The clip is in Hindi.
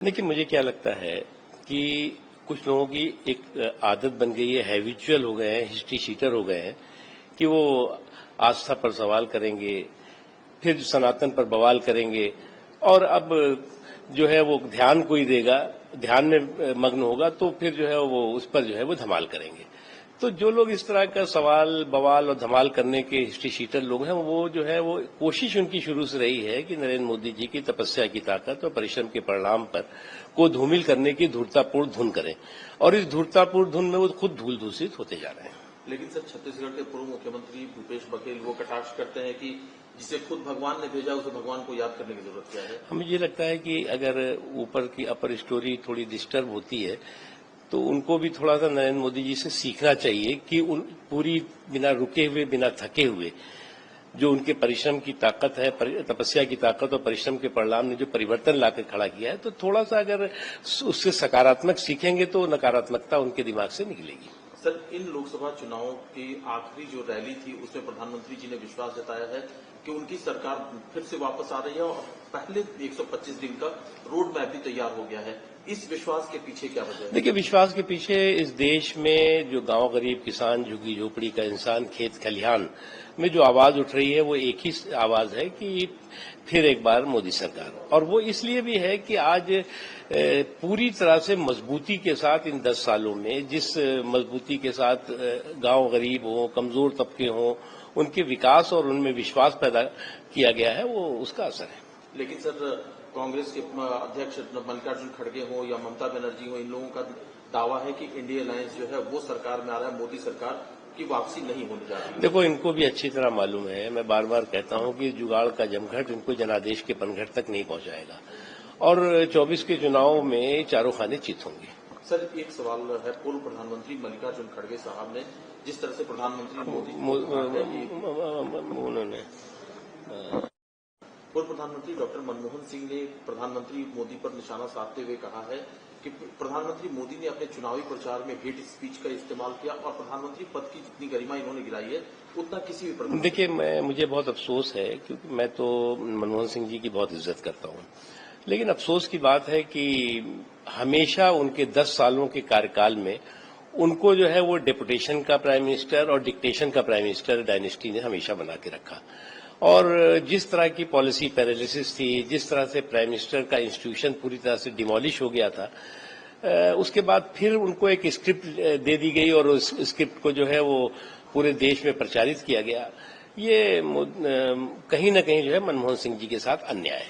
देखिए, मुझे क्या लगता है कि कुछ लोगों की एक आदत बन गई है, हैबिचुअल हो गए हैं, हिस्ट्री शीटर हो गए हैं कि वो आस्था पर सवाल करेंगे, फिर सनातन पर बवाल करेंगे और अब जो है वो ध्यान कोई देगा, ध्यान में मग्न होगा तो फिर जो है वो उस पर जो है वो धमाल करेंगे। तो जो लोग इस तरह का सवाल बवाल और धमाल करने के हिस्ट्री शीटर लोग हैं, वो जो है वो कोशिश उनकी शुरू से रही है कि नरेंद्र मोदी जी की तपस्या की ताकत और परिश्रम के परिणाम पर को धूमिल करने की धूर्तापूर्ण धुन करें, और इस धूर्तापूर्ण धुन में वो खुद धूल दूषित होते जा रहे हैं। लेकिन सर, छत्तीसगढ़ के पूर्व मुख्यमंत्री भूपेश बघेल वो कटाक्ष करते हैं कि जिसे खुद भगवान ने भेजा उसे भगवान को याद करने की जरूरत क्या है। हमें ये लगता है कि अगर ऊपर की अपर स्टोरी थोड़ी डिस्टर्ब होती है तो उनको भी थोड़ा सा नरेंद्र मोदी जी से सीखना चाहिए कि उन पूरी बिना रुके हुए, बिना थके हुए जो उनके परिश्रम की ताकत है, तपस्या की ताकत और परिश्रम के परिणाम ने जो परिवर्तन लाकर खड़ा किया है, तो थोड़ा सा अगर उससे सकारात्मक सीखेंगे तो नकारात्मकता उनके दिमाग से निकलेगी। सर, इन लोकसभा चुनावों की आखिरी जो रैली थी उसमें प्रधानमंत्री जी ने विश्वास जताया है कि उनकी सरकार फिर से वापस आ रही है और पहले 125 दिन का रोड मैप भी तैयार हो गया है। इस विश्वास के पीछे क्या वजह है? देखिए, विश्वास के पीछे इस देश में जो गांव गरीब किसान, झुग्गी झोपड़ी का इंसान, खेत खलिहान में जो आवाज उठ रही है वो एक ही आवाज है कि फिर एक बार मोदी सरकार। और वो इसलिए भी है कि आज पूरी तरह से मजबूती के साथ इन 10 सालों में जिस मजबूती के साथ गांव गरीब हो, कमजोर तबके हों, उनके विकास और उनमें विश्वास पैदा किया गया है, वो उसका असर है। लेकिन सर, कांग्रेस के अध्यक्ष मल्लिकार्जुन खड़गे हो या ममता बनर्जी हो, इन लोगों का दावा है कि इंडिया अलायंस जो है वो सरकार में आ रहा है, मोदी सरकार की वापसी नहीं होने जा रही है। देखो, इनको भी अच्छी तरह मालूम है, मैं बार बार कहता हूं कि जुगाड़ का जमघट इनको जनादेश के पनघट तक नहीं पहुंचाएगा और 24 के चुनाव में चारों खाने चित होंगे। सर, एक सवाल है, पूर्व प्रधानमंत्री मल्लिकार्जुन खड़गे साहब ने जिस तरह से प्रधानमंत्री उन्होंने पूर्व प्रधानमंत्री डॉक्टर मनमोहन सिंह ने प्रधानमंत्री मोदी पर निशाना साधते हुए कहा है कि प्रधानमंत्री मोदी ने अपने चुनावी प्रचार में हेट स्पीच का इस्तेमाल किया और प्रधानमंत्री पद की जितनी गरिमा इन्होंने गिराई है उतना किसी भी प्रधानमंत्री। देखिए, मुझे बहुत अफसोस है क्योंकि मैं तो मनमोहन सिंह जी की बहुत इज्जत करता हूं, लेकिन अफसोस की बात है कि हमेशा उनके 10 सालों के कार्यकाल में उनको जो है वो डेपुटेशन का प्राइम मिनिस्टर और डिक्टेशन का प्राइम मिनिस्टर डायनेस्टी ने हमेशा बना के रखा। और जिस तरह की पॉलिसी पैरालिसिस थी, जिस तरह से प्राइम मिनिस्टर का इंस्टीट्यूशन पूरी तरह से डिमोलिश हो गया था, उसके बाद फिर उनको एक स्क्रिप्ट दे दी गई और उस स्क्रिप्ट को जो है वो पूरे देश में प्रचारित किया गया। ये कहीं न कहीं जो है मनमोहन सिंह जी के साथ अन्याय है।